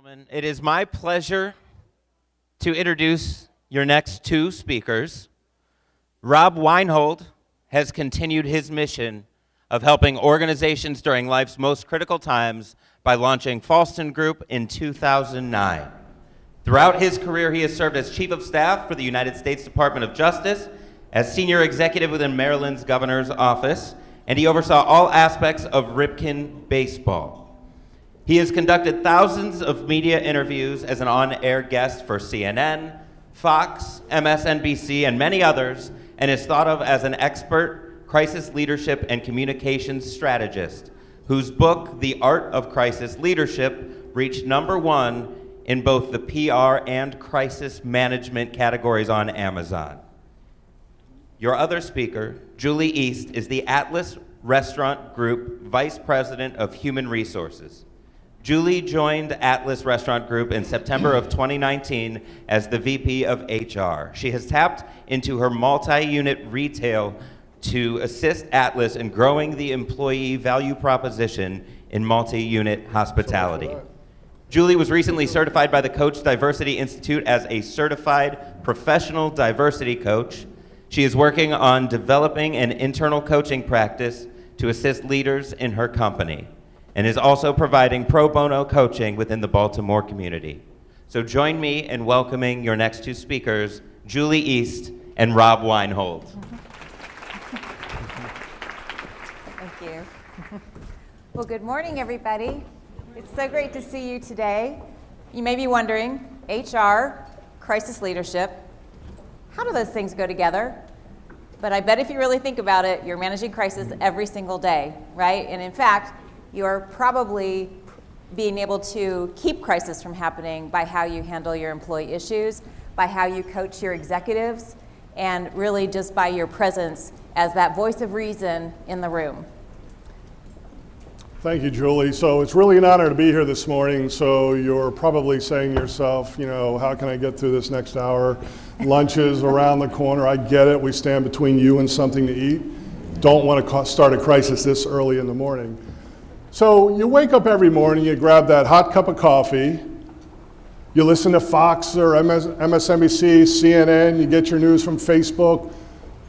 Gentlemen, it is my pleasure to introduce your next two speakers. Rob Weinhold has continued his mission of helping organizations during life's most critical times by launching Falston Group in 2009. Throughout his career, he has served as Chief of Staff for the United States Department of Justice, as Senior Executive within Maryland's Governor's Office, and he oversaw all aspects of Ripken baseball. He has conducted thousands of media interviews as an on-air guest for CNN, Fox, MSNBC, and many others, and is thought of as an expert crisis leadership and communications strategist, whose book, The Art of Crisis Leadership, reached #1 in both the PR and crisis management categories on Amazon. Your other speaker, Julie East, is the Atlas Restaurant Group Vice President of Human Resources. Julie joined Atlas Restaurant Group in September of 2019 as the VP of HR. She has tapped into her multi-unit retail to assist Atlas in growing the employee value proposition in multi-unit hospitality. Julie was recently certified by the Coach Diversity Institute as a certified professional diversity coach. She is working on developing an internal coaching practice to assist leaders in her company, and is also providing pro bono coaching within the Baltimore community. So join me in welcoming your next two speakers, Julie East and Rob Weinhold. Thank you. Well, good morning, everybody. It's so great to see you today. You may be wondering, HR, crisis leadership, how do those things go together? But I bet if you really think about it, you're managing crisis every single day, right? And in fact, you're probably being able to keep crisis from happening by how you handle your employee issues, by how you coach your executives, and really just by your presence as that voice of reason in the room. Thank you, Julie. So it's really an honor to be here this morning. So you're probably saying to yourself, you know, how can I get through this next hour? Lunch is around the corner. I get it. We stand between you and something to eat. Don't want to start a crisis this early in the morning. So you wake up every morning, you grab that hot cup of coffee, you listen to Fox or MSNBC, CNN, you get your news from Facebook,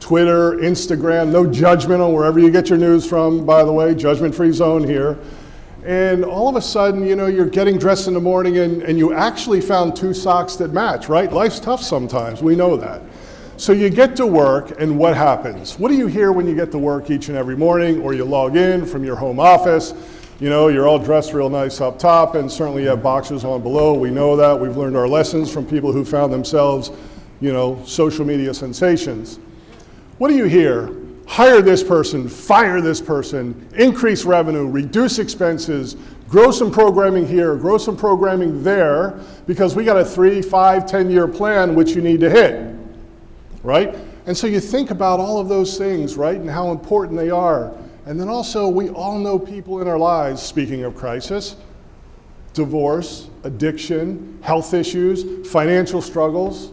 Twitter, Instagram, no judgment on wherever you get your news from, by the way, judgment-free zone here. And all of a sudden, you know, you're getting dressed in the morning and you actually found two socks that match, right? Life's tough sometimes, we know that. So you get to work, and what happens? What do you hear when you get to work each and every morning, or you log in from your home office? You know, you're all dressed real nice up top, and certainly you have boxers on below. We know that. We've learned our lessons from people who found themselves, you know, social media sensations. What do you hear? Hire this person, fire this person, increase revenue, reduce expenses, grow some programming here, grow some programming there, because we got a 3, 5, 10-year plan which you need to hit, right? And so you think about all of those things, right, and how important they are. And then also, we all know people in our lives, speaking of crisis, divorce, addiction, health issues, financial struggles.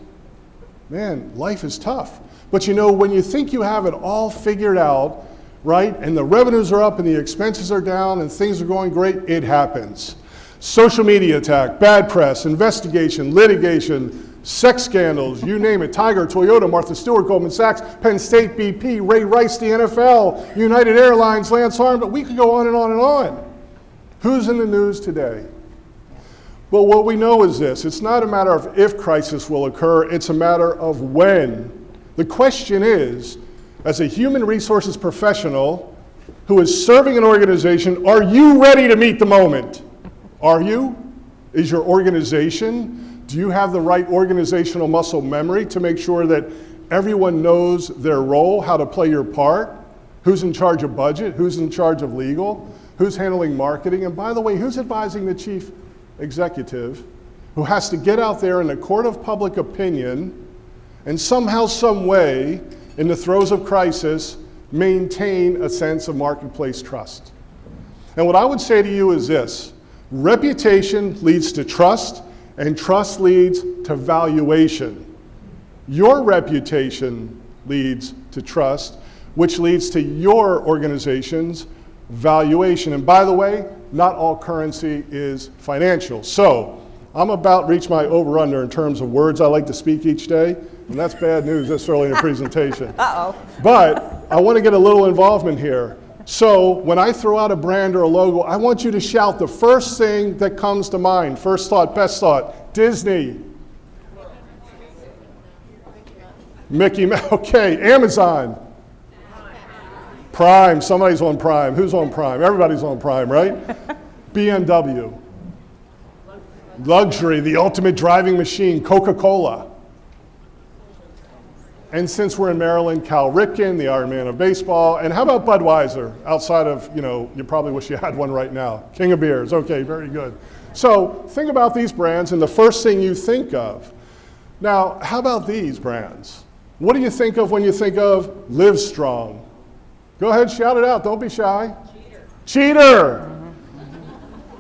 Man, life is tough. But you know, when you think you have it all figured out, right, and the revenues are up and the expenses are down and things are going great, it happens. Social media attack, bad press, investigation, litigation, sex scandals, you name it, Tiger, Toyota, Martha Stewart, Goldman Sachs, Penn State, BP, Ray Rice, the NFL, United Airlines, Lance Armstrong, but we could go on and on and on. Who's in the news today? Well, what we know is this: it's not a matter of if crisis will occur, it's a matter of when. The question is, as a human resources professional who is serving an organization, are you ready to meet the moment? Are you? Is your organization? Do you have the right organizational muscle memory to make sure that everyone knows their role, how to play your part? Who's in charge of budget? Who's in charge of legal? Who's handling marketing? And by the way, who's advising the chief executive who has to get out there in the court of public opinion and somehow, some way, in the throes of crisis, maintain a sense of marketplace trust? And what I would say to you is this: reputation leads to trust, and trust leads to valuation. Your reputation leads to trust, which leads to your organization's valuation. And by the way, not all currency is financial. So I'm about to reach my over-under in terms of words I like to speak each day, and that's bad news this early in a presentation. Uh-oh. But I want to get a little involvement here. So when I throw out a brand or a logo, I want you to shout the first thing that comes to mind. First thought, best thought. Disney. Mickey Mouse. Okay, Amazon. Prime. Somebody's on Prime. Who's on Prime? Everybody's on Prime, right? BMW. Luxury, the ultimate driving machine, Coca-Cola. And since we're in Maryland, Cal Ripken, the Iron Man of baseball. And how about Budweiser? Outside of, you probably wish you had one right now. King of beers. Okay, very good. So think about these brands and the first thing you think of. Now, how about these brands? What do you think of when you think of Live Strong? Go ahead, shout it out. Don't be shy. Cheater.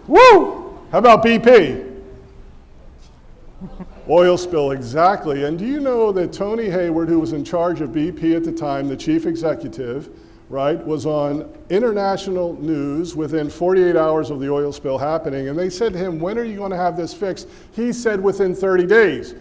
Woo! How about BP? Oil spill, exactly. And do you know that Tony Hayward, who was in charge of BP at the time, the chief executive, right, was on international news within 48 hours of the oil spill happening, and they said to him, when are you going to have this fixed? He said within 30 days.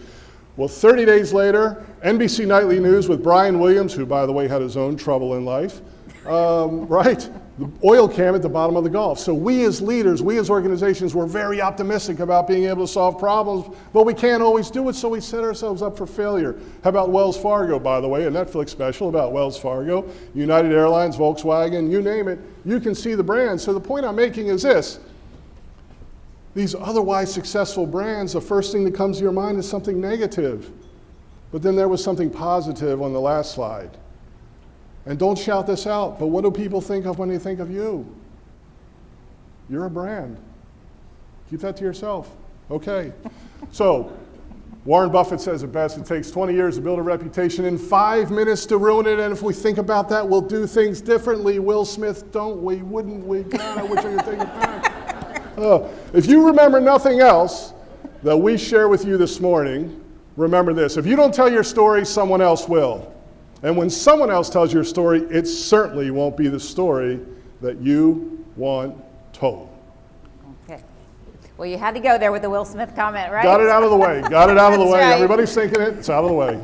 Well, 30 days later, NBC Nightly News with Brian Williams, who, by the way, had his own trouble in life, right? The oil cam at the bottom of the Gulf. So we as leaders, we as organizations, we're very optimistic about being able to solve problems, but we can't always do it, so we set ourselves up for failure. How about Wells Fargo, by the way, a Netflix special about Wells Fargo, United Airlines, Volkswagen, you name it, you can see the brand. So the point I'm making is this. These otherwise successful brands, the first thing that comes to your mind is something negative. But then there was something positive on the last slide. And don't shout this out, but what do people think of when they think of you? You're a brand. Keep that to yourself. Okay. So, Warren Buffett says it best, it takes 20 years to build a reputation and 5 minutes to ruin it, and if we think about that, we'll do things differently. Will Smith, don't we? Wouldn't we? God, I wish I could take it back. If you remember nothing else that we share with you this morning, remember this. If you don't tell your story, someone else will. And when someone else tells your story, it certainly won't be the story that you want told. Okay. Well, you had to go there with the Will Smith comment, right? Got it out of the way. Got it out of the way. Right. Everybody's thinking it. It's out of the way.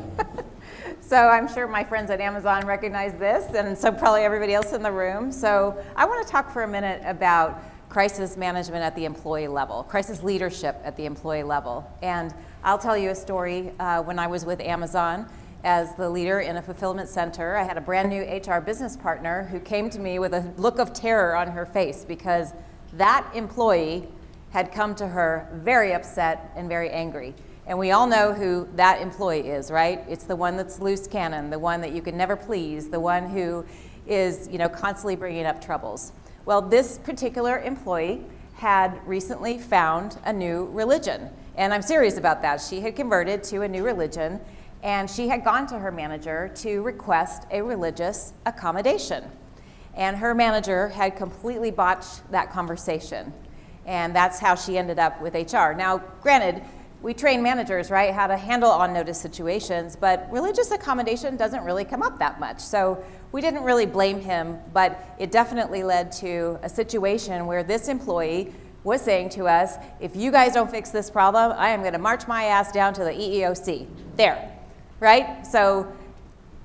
So I'm sure my friends at Amazon recognize this, and so probably everybody else in the room. So I want to talk for a minute about crisis management at the employee level, crisis leadership at the employee level. And I'll tell you a story. When I was with Amazon as the leader in a fulfillment center, I had a brand new HR business partner who came to me with a look of terror on her face because that employee had come to her very upset and very angry. And we all know who that employee is, right? It's the one that's loose cannon, the one that you can never please, the one who is, constantly bringing up troubles. Well, this particular employee had recently found a new religion. And I'm serious about that. She had converted to a new religion, and she had gone to her manager to request a religious accommodation. And her manager had completely botched that conversation. And that's how she ended up with HR. Now, granted, we train managers, right, how to handle on-notice situations, but religious accommodation doesn't really come up that much. So we didn't really blame him, but it definitely led to a situation where this employee was saying to us, if you guys don't fix this problem, I am going to march my ass down to the EEOC. There, right? So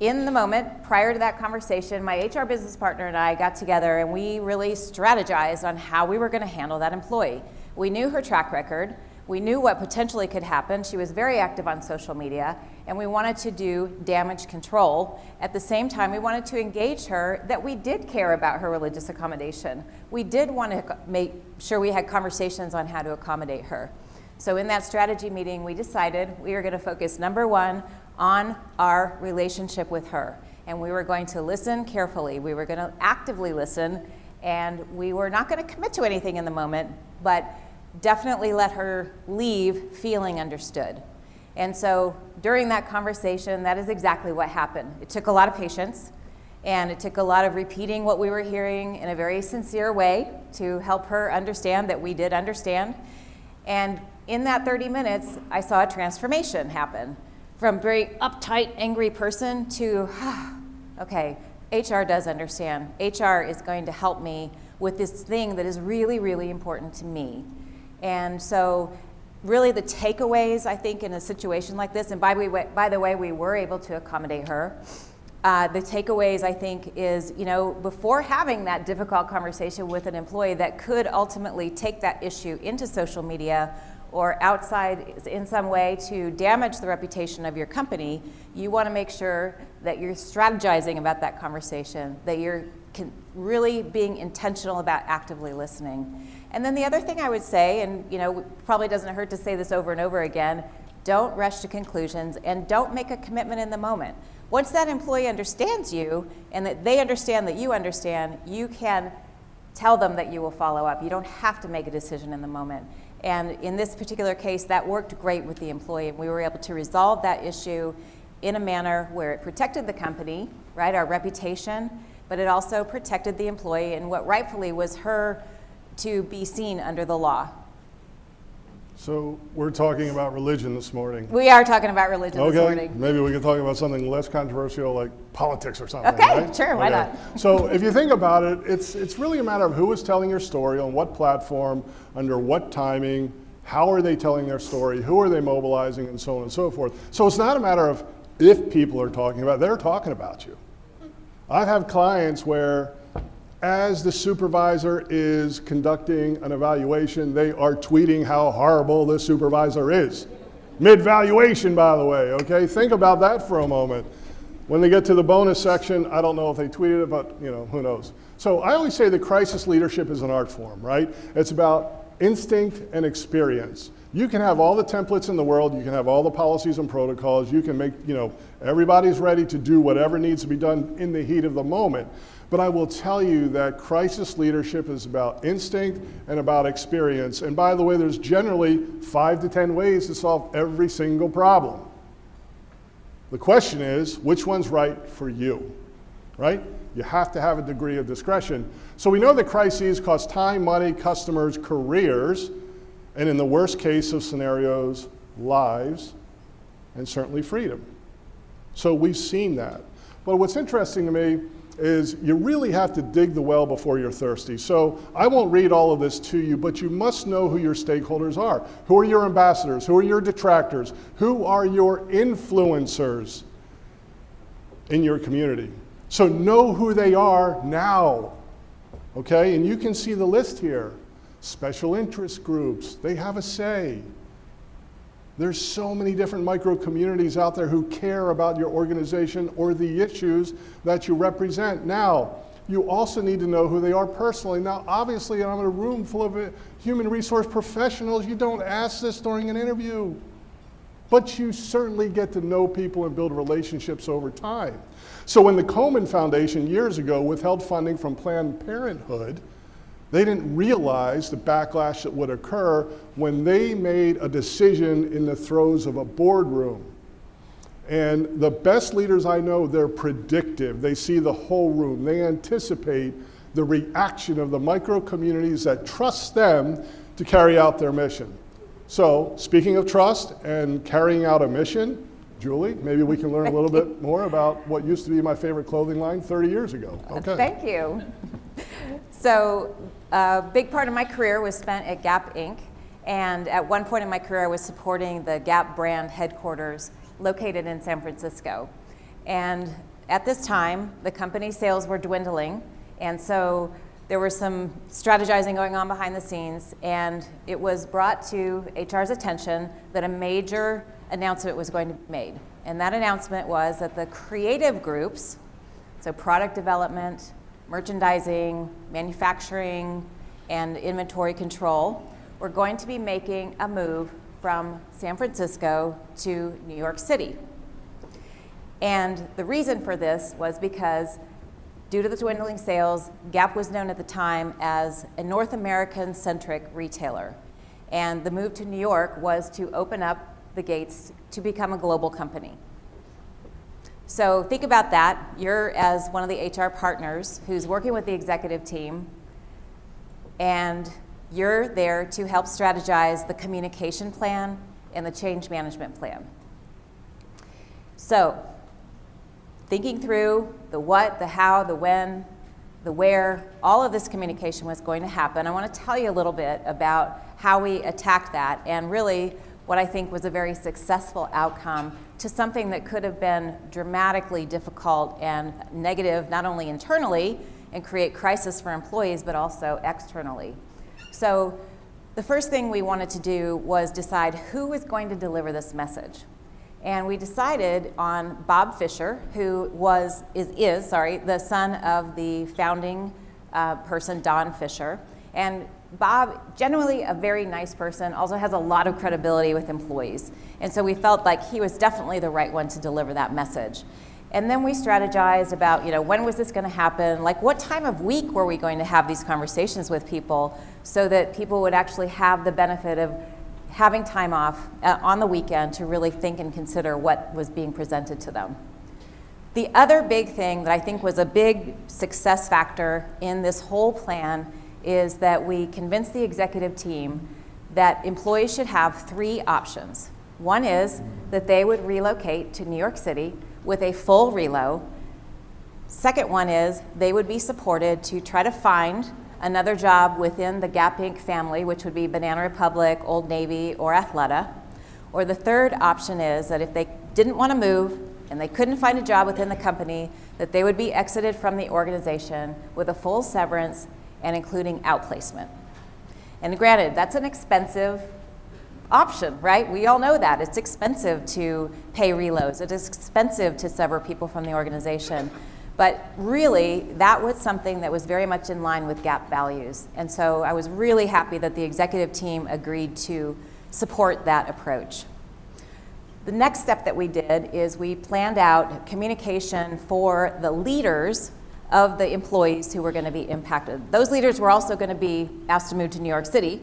in the moment prior to that conversation, my HR business partner and I got together and we really strategized on how we were going to handle that employee. We knew her track record. We knew what potentially could happen. She was very active on social media, and we wanted to do damage control. At the same time, we wanted to engage her that we did care about her religious accommodation. We did want to make sure we had conversations on how to accommodate her. So in that strategy meeting, we decided we were going to focus, number one, on our relationship with her. And we were going to listen carefully. We were going to actively listen, and we were not going to commit to anything in the moment, but definitely let her leave feeling understood. And so during that conversation, that is exactly what happened. It took a lot of patience, and it took a lot of repeating what we were hearing in a very sincere way to help her understand that we did understand. And in that 30 minutes, I saw a transformation happen from very uptight, angry person to, okay, HR does understand. HR is going to help me with this thing that is really, really important to me. And so really the takeaways, I think, in a situation like this, and by the way, we were able to accommodate her. The takeaways, I think, is, before having that difficult conversation with an employee that could ultimately take that issue into social media or outside in some way to damage the reputation of your company, you want to make sure that you're strategizing about that conversation, that you're really being intentional about actively listening. And then the other thing I would say, and probably doesn't hurt to say this over and over again, don't rush to conclusions and don't make a commitment in the moment. Once that employee understands you and that they understand that you understand, you can tell them that you will follow up. You don't have to make a decision in the moment. And in this particular case, that worked great with the employee. We were able to resolve that issue in a manner where it protected the company, right, our reputation, but it also protected the employee and what rightfully was her to be seen under the law. So we're talking about religion this morning. We are talking about religion this morning. Maybe we could talk about something less controversial like politics or something, Okay, right? sure, why not? So if you think about it, it's really a matter of who is telling your story, on what platform, under what timing, how are they telling their story, who are they mobilizing, and so on and so forth. So it's not a matter of if people are talking about it, they're talking about you. I've had clients where as the supervisor is conducting an evaluation, they are tweeting how horrible this supervisor is. Mid-valuation, by the way, okay? Think about that for a moment. When they get to the bonus section, I don't know if they tweeted it, but who knows. So I always say that crisis leadership is an art form, right? It's about instinct and experience. You can have all the templates in the world, you can have all the policies and protocols, you can make, everybody's ready to do whatever needs to be done in the heat of the moment. But I will tell you that crisis leadership is about instinct and about experience. And by the way, there's generally 5 to 10 ways to solve every single problem. The question is, which one's right for you, right? You have to have a degree of discretion. So we know that crises cost time, money, customers, careers, and in the worst case of scenarios, lives, and certainly freedom. So we've seen that. But what's interesting to me is you really have to dig the well before you're thirsty. So I won't read all of this to you, but you must know who your stakeholders are. Who are your ambassadors? Who are your detractors? Who are your influencers in your community? So know who they are now, okay? And you can see the list here. Special interest groups, they have a say. There's so many different micro communities out there who care about your organization or the issues that you represent. Now, you also need to know who they are personally. Now, obviously, I'm in a room full of human resource professionals. You don't ask this during an interview. But you certainly get to know people and build relationships over time. So when the Komen Foundation years ago withheld funding from Planned Parenthood, they didn't realize the backlash that would occur when they made a decision in the throes of a boardroom. And the best leaders I know, they're predictive. They see the whole room. They anticipate the reaction of the micro communities that trust them to carry out their mission. So, speaking of trust and carrying out a mission, Julie, maybe we can learn a little bit more about what used to be my favorite clothing line 30 years ago. Okay. Thank you. So, a big part of my career was spent at Gap Inc. And at one point in my career, I was supporting the Gap brand headquarters located in San Francisco. And at this time, the company's sales were dwindling. And so there was some strategizing going on behind the scenes. And it was brought to HR's attention that a major announcement was going to be made. And that announcement was that the creative groups, so product development, merchandising, manufacturing, and inventory control, were going to be making a move from San Francisco to New York City. And the reason for this was because due to the dwindling sales, Gap was known at the time as a North American-centric retailer. And the move to New York was to open up the gates to become a global company. So think about that. You're as one of the HR partners who's working with the executive team, and you're there to help strategize the communication plan and the change management plan. So thinking through the what, the how, the when, the where, all of this communication was going to happen. I want to tell you a little bit about how we attacked that and really what I think was a very successful outcome to something that could have been dramatically difficult and negative, not only internally and create crisis for employees, but also externally. So the first thing we wanted to do was decide who was going to deliver this message. And we decided on Bob Fisher, who is the son of the founding person, Don Fisher. And Bob, generally a very nice person, also has a lot of credibility with employees. And so we felt like he was definitely the right one to deliver that message. And then we strategized about, when was this going to happen? Like, what time of week were we going to have these conversations with people so that people would actually have the benefit of having time off on the weekend to really think and consider what was being presented to them. The other big thing that I think was a big success factor in this whole plan is that we convinced the executive team that employees should have 3 options. One is that they would relocate to New York City with a full relo. Second one is they would be supported to try to find another job within the Gap Inc. family, which would be Banana Republic, Old Navy, or Athleta. Or the third option is that if they didn't want to move and they couldn't find a job within the company, that they would be exited from the organization with a full severance and including outplacement. And granted, that's an expensive option, right? We all know that. It's expensive to pay reloads. It is expensive to sever people from the organization. But really, that was something that was very much in line with Gap values. And so I was really happy that the executive team agreed to support that approach. The next step that we did is we planned out communication for the leaders of the employees who were going to be impacted. Those leaders were also going to be asked to move to New York City,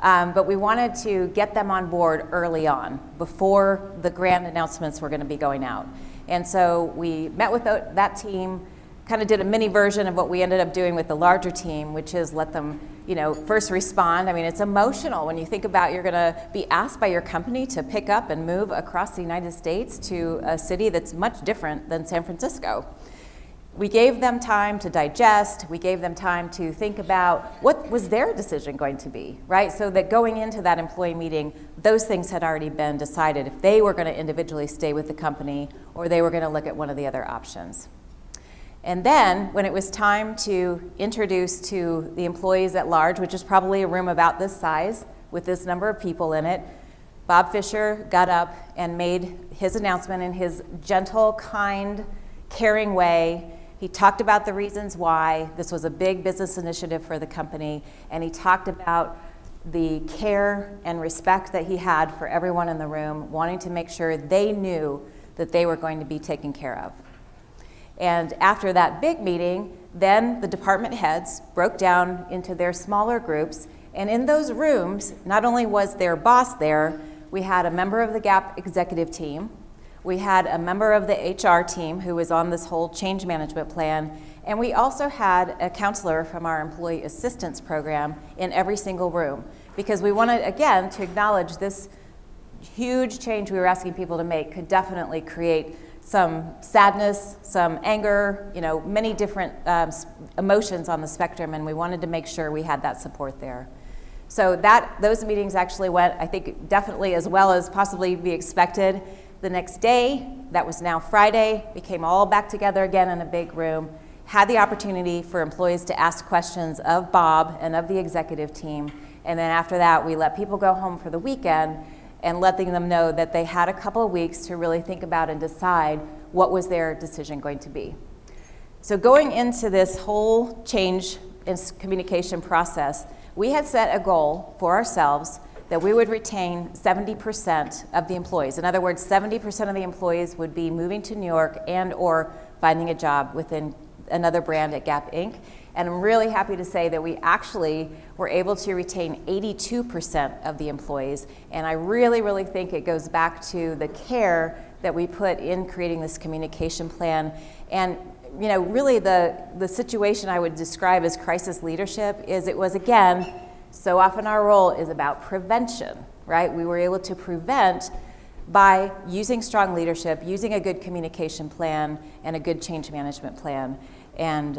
but we wanted to get them on board early on, before the grand announcements were going to be going out. And so we met with that team, kind of did a mini version of what we ended up doing with the larger team, which is let them, first respond. I mean, it's emotional when you think about you're going to be asked by your company to pick up and move across the United States to a city that's much different than San Francisco. We gave them time to digest. We gave them time to think about what was their decision going to be, right? So that going into that employee meeting, those things had already been decided if they were going to individually stay with the company or they were going to look at one of the other options. And then when it was time to introduce to the employees at large, which is probably a room about this size with this number of people in it, Bob Fisher got up and made his announcement in his gentle, kind, caring way. He talked about the reasons why this was a big business initiative for the company, and he talked about the care and respect that he had for everyone in the room, wanting to make sure they knew that they were going to be taken care of. And after that big meeting, then the department heads broke down into their smaller groups, and in those rooms, not only was their boss there, we had a member of the Gap executive team, we had a member of the HR team who was on this whole change management plan, and we also had a counselor from our employee assistance program in every single room, because we wanted, again, to acknowledge this huge change we were asking people to make could definitely create some sadness, some anger, many different emotions on the spectrum, and we wanted to make sure we had that support there. So those meetings actually went, I think, definitely as well as possibly be expected. The next day, that was now Friday, we came all back together again in a big room, had the opportunity for employees to ask questions of Bob and of the executive team, and then after that, we let people go home for the weekend and letting them know that they had a couple of weeks to really think about and decide what was their decision going to be. So going into this whole change in communication process, we had set a goal for ourselves that we would retain 70% of the employees. In other words, 70% of the employees would be moving to New York and or finding a job within another brand at Gap Inc. And I'm really happy to say that we actually were able to retain 82% of the employees. And I really, really think it goes back to the care that we put in creating this communication plan. And really the situation I would describe as crisis leadership is it was, again, so often our role is about prevention, right? We were able to prevent by using strong leadership, using a good communication plan and a good change management plan. And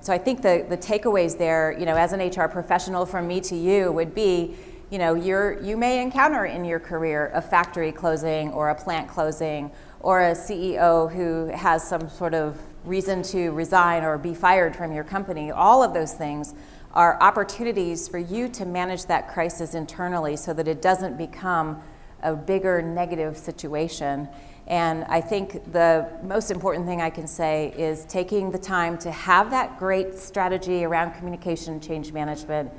so I think the takeaways there, as an HR professional from me to you would be, you may encounter in your career a factory closing or a plant closing or a CEO who has some sort of reason to resign or be fired from your company. All of those things are opportunities for you to manage that crisis internally so that it doesn't become a bigger negative situation. And I think the most important thing I can say is taking the time to have that great strategy around communication change management,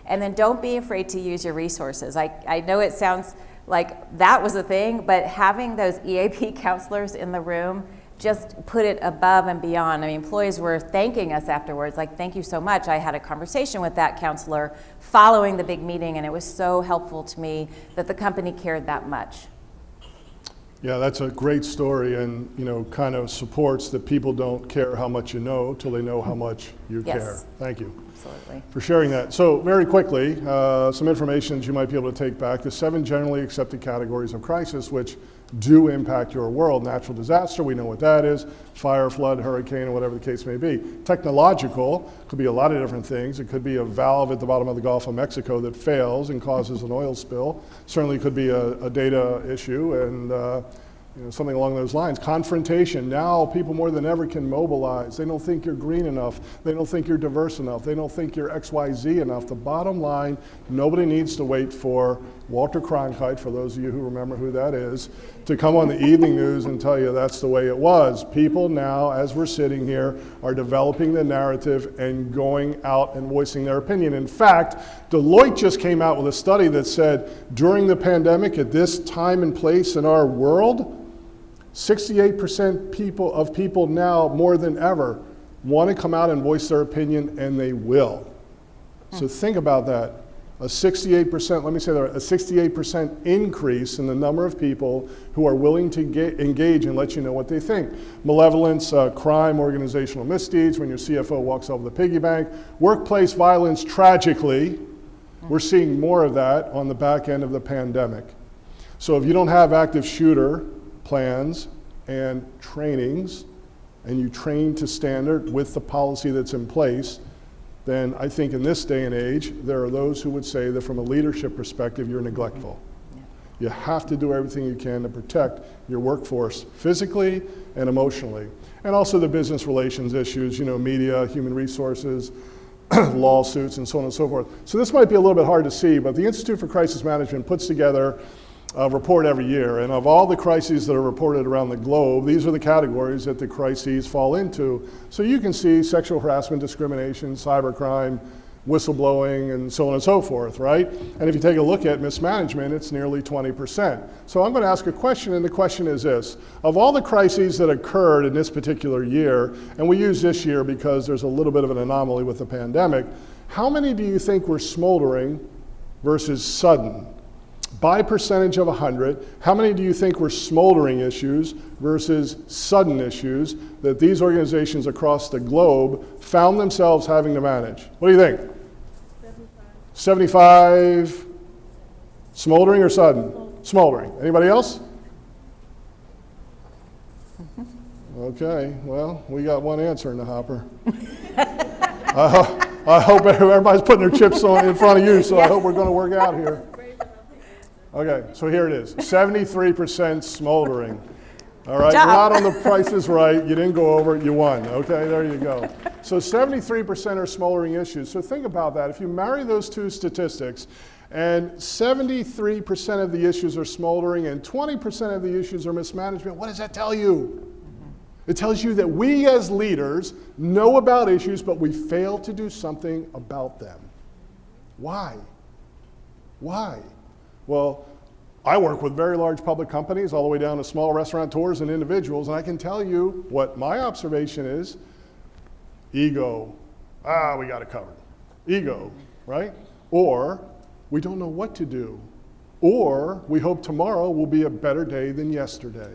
and then don't be afraid to use your resources. I know it sounds like that was a thing, but having those EAP counselors in the room just put it above and beyond. I mean, employees were thanking us afterwards, like, thank you so much. I had a conversation with that counselor following the big meeting, and it was so helpful to me that the company cared that much. Yeah, that's a great story, and kind of supports that people don't care how much you know till they know how much you care. Thank you. Absolutely. For sharing that. So very quickly, some information that you might be able to take back. The 7 generally accepted categories of crisis which do impact your world. Natural disaster, we know what that is. Fire, flood, hurricane, or whatever the case may be. Technological could be a lot of different things. It could be a valve at the bottom of the Gulf of Mexico that fails and causes an oil spill. Certainly could be a data issue and something along those lines. Confrontation. Now people more than ever can mobilize. They don't think you're green enough. They don't think you're diverse enough. They don't think you're XYZ enough. The bottom line, nobody needs to wait for Walter Cronkite, for those of you who remember who that is, to come on the evening news and tell you that's the way it was. People now, as we're sitting here, are developing the narrative and going out and voicing their opinion. In fact, Deloitte just came out with a study that said during the pandemic, at this time and place in our world, 68% of people now, more than ever, want to come out and voice their opinion, and they will. So think about that. A 68%, let me say that, a 68% increase in the number of people who are willing to engage and let you know what they think. Malevolence, crime, organizational misdeeds, when your CFO walks over the piggy bank. Workplace violence, tragically, we're seeing more of that on the back end of the pandemic. So if you don't have active shooter plans and trainings, and you train to standard with the policy that's in place, then I think in this day and age, there are those who would say that from a leadership perspective, you're neglectful. Yeah. You have to do everything you can to protect your workforce physically and emotionally. And also the business relations issues, media, human resources, lawsuits, and so on and so forth. So this might be a little bit hard to see, but the Institute for Crisis Management puts together a report every year, and of all the crises that are reported around the globe, these are the categories that the crises fall into. So you can see sexual harassment, discrimination, cybercrime, whistleblowing, and so on and so forth, right? And if you take a look at mismanagement, it's nearly 20%. So I'm going to ask a question, and the question is this. Of all the crises that occurred in this particular year, and we use this year because there's a little bit of an anomaly with the pandemic, how many do you think were smoldering versus sudden? By percentage of 100, how many do you think were smoldering issues versus sudden issues that these organizations across the globe found themselves having to manage? What do you think? 75 smoldering or sudden? Smoldering. Anybody else? Okay, well, we got one answer in the hopper. I hope everybody's putting their chips on in front of you, so I hope we're going to work out here. Okay, so here it is, 73% smoldering. All right, you're not on the Price is Right, you didn't go over it, you won. Okay, there you go. So 73% are smoldering issues. So think about that. If you marry those two statistics, and 73% of the issues are smoldering and 20% of the issues are mismanagement, what does that tell you? It tells you that we as leaders know about issues, but we fail to do something about them. Why? Why? Well, I work with very large public companies all the way down to small restaurateurs and individuals, and I can tell you what my observation is. Ego. We got it covered. Ego, right? Or we don't know what to do. Or we hope tomorrow will be a better day than yesterday,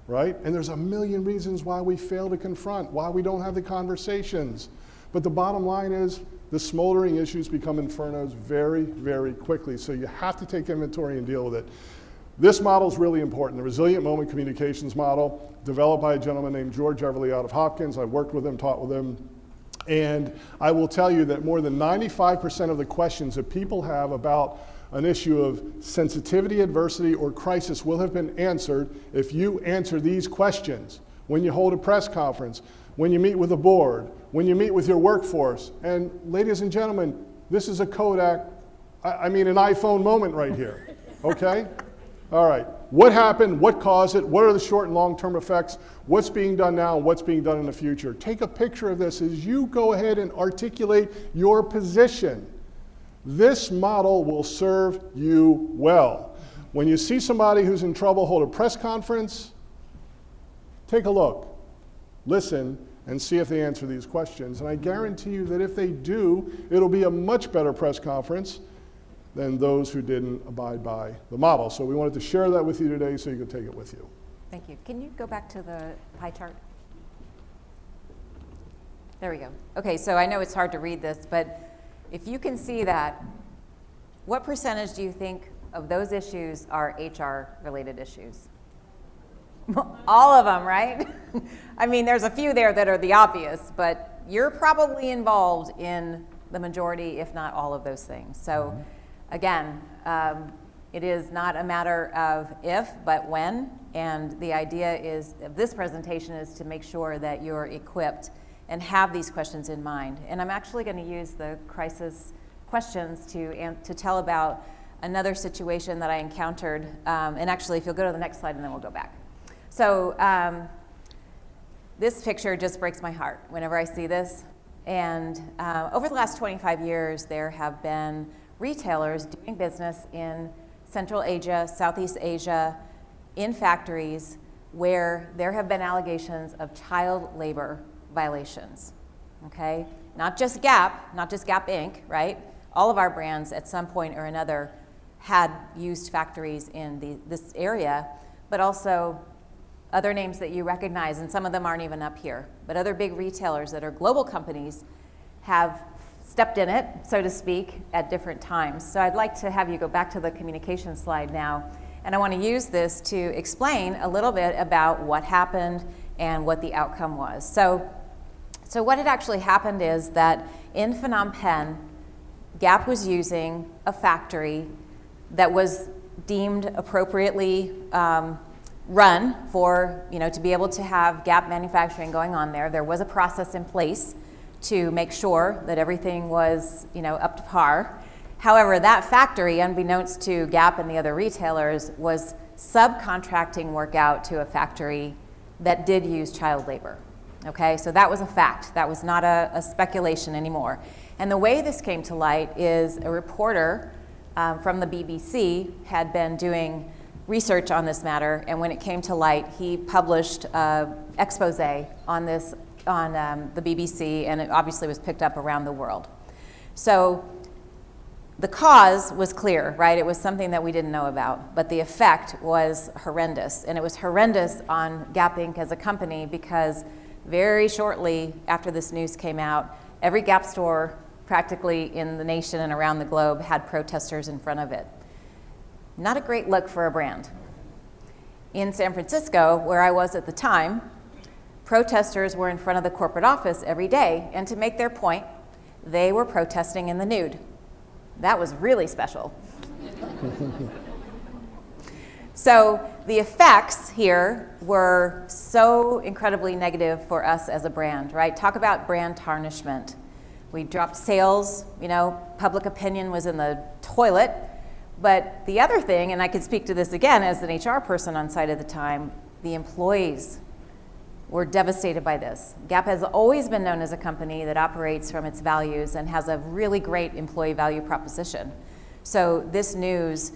right? And there's a million reasons why we fail to confront, why we don't have the conversations. But the bottom line is, the smoldering issues become infernos very, very quickly. So you have to take inventory and deal with it. This model is really important. The Resilient Moment Communications Model, developed by a gentleman named George Everly out of Hopkins. I've worked with him, taught with him. And I will tell you that more than 95% of the questions that people have about an issue of sensitivity, adversity, or crisis will have been answered if you answer these questions when you hold a press conference, when you meet with a board, when you meet with your workforce. And ladies and gentlemen, this is a Kodak, an iPhone moment right here, okay? All right, what happened, what caused it, what are the short and long-term effects, what's being done now, and what's being done in the future. Take a picture of this as you go ahead and articulate your position. This model will serve you well. When you see somebody who's in trouble, hold a press conference, take a look, listen, and see if they answer these questions. And I guarantee you that if they do, it'll be a much better press conference than those who didn't abide by the model. So we wanted to share that with you today so you could take it with you. Thank you. Can you go back to the pie chart? There we go. Okay, so I know it's hard to read this, but if you can see that, what percentage do you think of those issues are HR related issues? All of them, right? I mean, there's a few there that are the obvious, but you're probably involved in the majority, if not all of those things. So again, it is not a matter of if, but when. And the idea is, of this presentation is to make sure that you're equipped and have these questions in mind. And I'm actually going to use the crisis questions to tell about another situation that I encountered. And actually, if you'll go to the next slide, and then we'll go back. So this picture just breaks my heart whenever I see this. And over the last 25 years, there have been retailers doing business in Central Asia, Southeast Asia, in factories where there have been allegations of child labor violations, okay? Not just Gap Inc., right? All of our brands at some point or another had used factories in this area, but also other names that you recognize, and some of them aren't even up here, but other big retailers that are global companies have stepped in it, so to speak, at different times. So I'd like to have you go back to the communication slide now, and I want to use this to explain a little bit about what happened and what the outcome was. So what had actually happened is that in Phnom Penh, Gap was using a factory that was deemed appropriately run for, to be able to have Gap manufacturing going on there. There was a process in place to make sure that everything was, up to par. However, that factory, unbeknownst to Gap and the other retailers, was subcontracting work out to a factory that did use child labor. Okay, so that was a fact. That was not a speculation anymore. And the way this came to light is a reporter from the BBC had been doing research on this matter, and when it came to light, he published an expose on this on the BBC, and it obviously was picked up around the world. So the cause was clear, right? It was something that we didn't know about, but the effect was horrendous, and it was horrendous on Gap Inc. as a company because very shortly after this news came out, every Gap store practically in the nation and around the globe had protesters in front of it. Not a great look for a brand. In San Francisco, where I was at the time, protesters were in front of the corporate office every day, and to make their point, they were protesting in the nude. That was really special. So the effects here were so incredibly negative for us as a brand, right? Talk about brand tarnishment. We dropped sales, public opinion was in the toilet. But the other thing, and I could speak to this again as an HR person on site at the time, the employees were devastated by this. Gap has always been known as a company that operates from its values and has a really great employee value proposition. So this news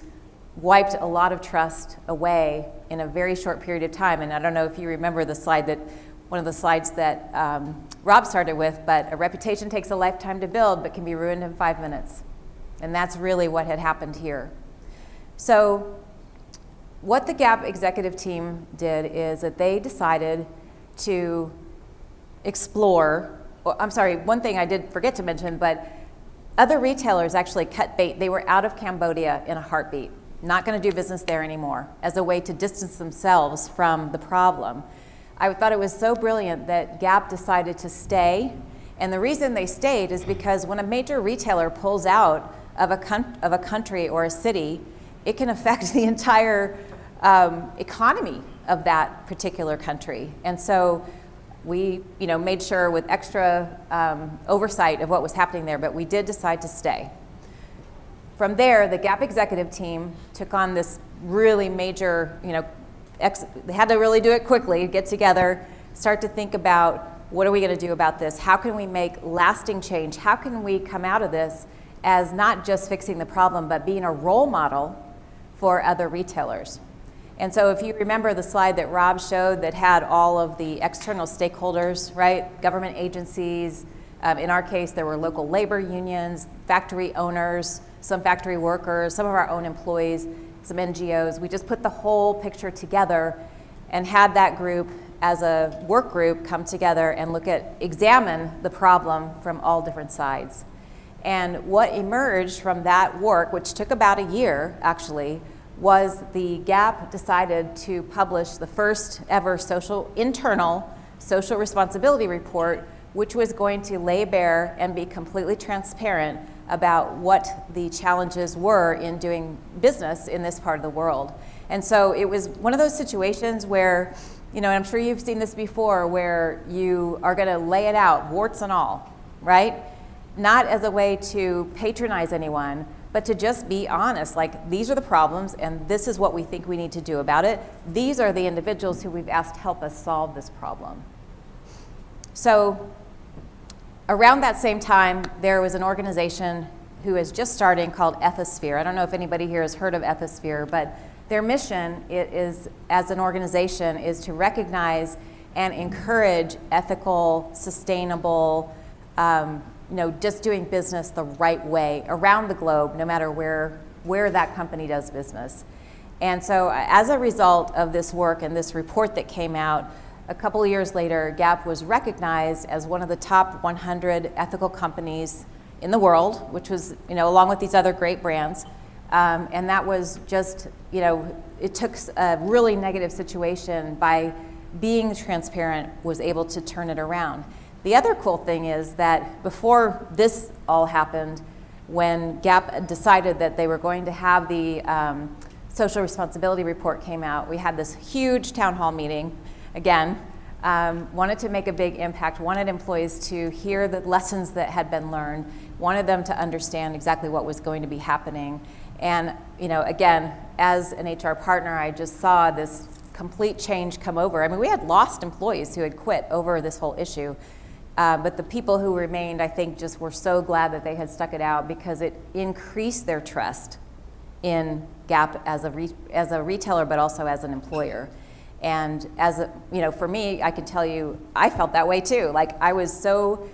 wiped a lot of trust away in a very short period of time. And I don't know if you remember one of the slides that Rob started with, but a reputation takes a lifetime to build but can be ruined in 5 minutes. And that's really what had happened here. So what the Gap executive team did is that they decided to explore, one thing I did forget to mention, but other retailers actually cut bait. They were out of Cambodia in a heartbeat. not going to do business there anymore, as a way to distance themselves from the problem. I thought it was so brilliant that Gap decided to stay, and the reason they stayed is because when a major retailer pulls out of a country or a city, it can affect the entire economy of that particular country. And so we made sure with extra oversight of what was happening there, but we did decide to stay. From there, the Gap executive team took on this really major, they had to really do it quickly, get together, start to think about what are we going to do about this? How can we make lasting change? How can we come out of this as not just fixing the problem, but being a role model for other retailers? And so if you remember the slide that Rob showed that had all of the external stakeholders, right? Government agencies, in our case, there were local labor unions, factory owners, some factory workers, some of our own employees, some NGOs. We just put the whole picture together and had that group as a work group come together and examine the problem from all different sides. And what emerged from that work, which took about a year actually, was the Gap decided to publish the first ever internal social responsibility report, which was going to lay bare and be completely transparent about what the challenges were in doing business in this part of the world. And so it was one of those situations where, and I'm sure you've seen this before, where you are going to lay it out, warts and all, right? Not as a way to patronize anyone, but to just be honest, like these are the problems and this is what we think we need to do about it. These are the individuals who we've asked to help us solve this problem. So around that same time, there was an organization who is just starting called Ethisphere. I don't know if anybody here has heard of Ethisphere, but their mission is, as an organization, is to recognize and encourage ethical, sustainable, just doing business the right way around the globe, no matter where that company does business. And so as a result of this work and this report that came out, a couple of years later, Gap was recognized as one of the top 100 ethical companies in the world, which was, along with these other great brands. And that was just, it took a really negative situation by being transparent, was able to turn it around. The other cool thing is that before this all happened, when Gap decided that they were going to have the social responsibility report came out, we had this huge town hall meeting. Again, wanted to make a big impact, wanted employees to hear the lessons that had been learned, wanted them to understand exactly what was going to be happening. And, again, as an HR partner, I just saw this complete change come over. I mean, we had lost employees who had quit over this whole issue. But the people who remained, I think, just were so glad that they had stuck it out because it increased their trust in Gap as a retailer, but also as an employer. And for me, I can tell you, I felt that way too. Like I was so,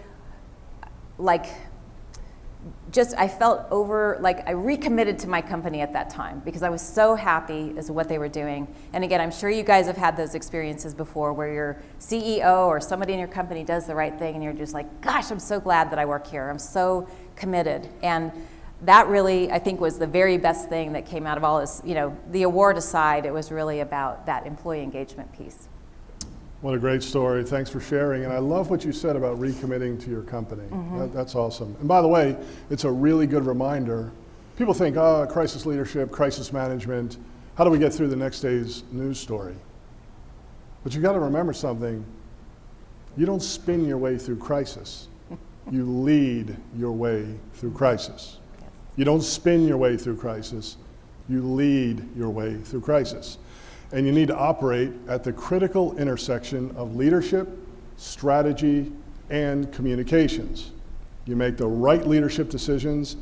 I felt I recommitted to my company at that time because I was so happy as what they were doing. And again, I'm sure you guys have had those experiences before where your CEO or somebody in your company does the right thing and you're just like, gosh, I'm so glad that I work here. I'm so committed. And that really, I think, was the very best thing that came out of all this. The award aside, it was really about that employee engagement piece. What a great story. Thanks for sharing. And I love what you said about recommitting to your company. Mm-hmm. That's awesome. And by the way, it's a really good reminder. People think, crisis leadership, crisis management. How do we get through the next day's news story? But you got to remember something. You don't spin your way through crisis. You lead your way through crisis. You don't spin your way through crisis. You lead your way through crisis. And you need to operate at the critical intersection of leadership, strategy, and communications. You make the right leadership decisions,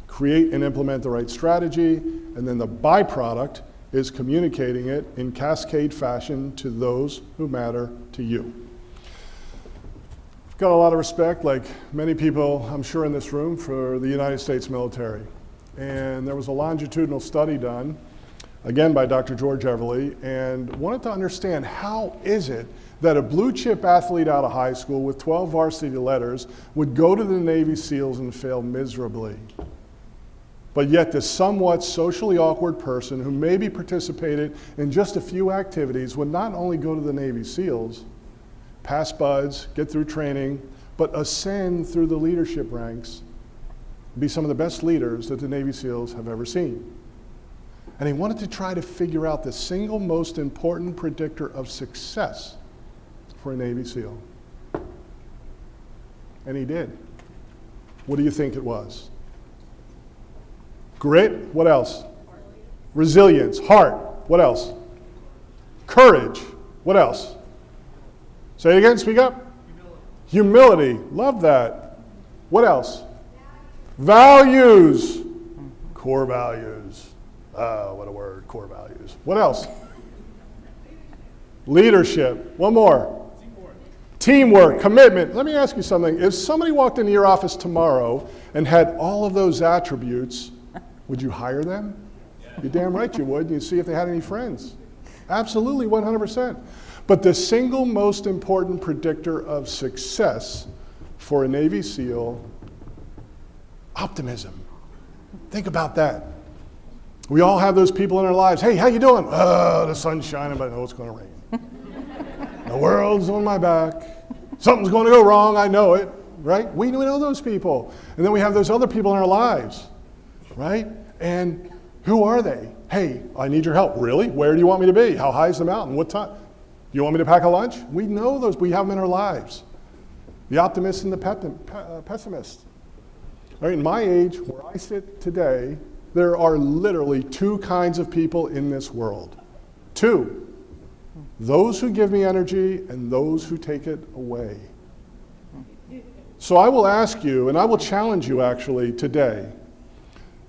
create and implement the right strategy, and then the byproduct is communicating it in cascade fashion to those who matter to you. I've got a lot of respect, like many people I'm sure in this room, for the United States military. And there was a longitudinal study done, again by Dr. George Everly, and wanted to understand how is it that a blue chip athlete out of high school with 12 varsity letters would go to the Navy SEALs and fail miserably? but yet this somewhat socially awkward person who maybe participated in just a few activities would not only go to the Navy SEALs, pass buds, get through training, but ascend through the leadership ranks, be some of the best leaders that the Navy SEALs have ever seen. And he wanted to try to figure out the single most important predictor of success for a Navy SEAL. And he did. What do you think it was? Grit, what else? Resilience, heart, what else? Courage, what else? Say it again, speak up. Humility, love that. What else? Values, core values. Oh, what a word, core values. What else? Leadership, one more. Teamwork, commitment. Let me ask you something. If somebody walked into your office tomorrow and had all of those attributes, would you hire them? You're damn right you would. You'd see if they had any friends. Absolutely, 100%. But the single most important predictor of success for a Navy SEAL, optimism. Think about that. We all have those people in our lives. Hey, how you doing? Oh, the sun's shining, but I know it's going to rain. The world's on my back. Something's going to go wrong, I know it, right? We know those people. And then we have those other people in our lives, right? And who are they? Hey, I need your help. Really? Where do you want me to be? How high is the mountain? What time? Do you want me to pack a lunch? We know those. We have them in our lives. The optimist and the pessimist. Right, in my age, where I sit today, there are literally two kinds of people in this world. Two. Those who give me energy and those who take it away. So I will ask you, and I will challenge you actually today,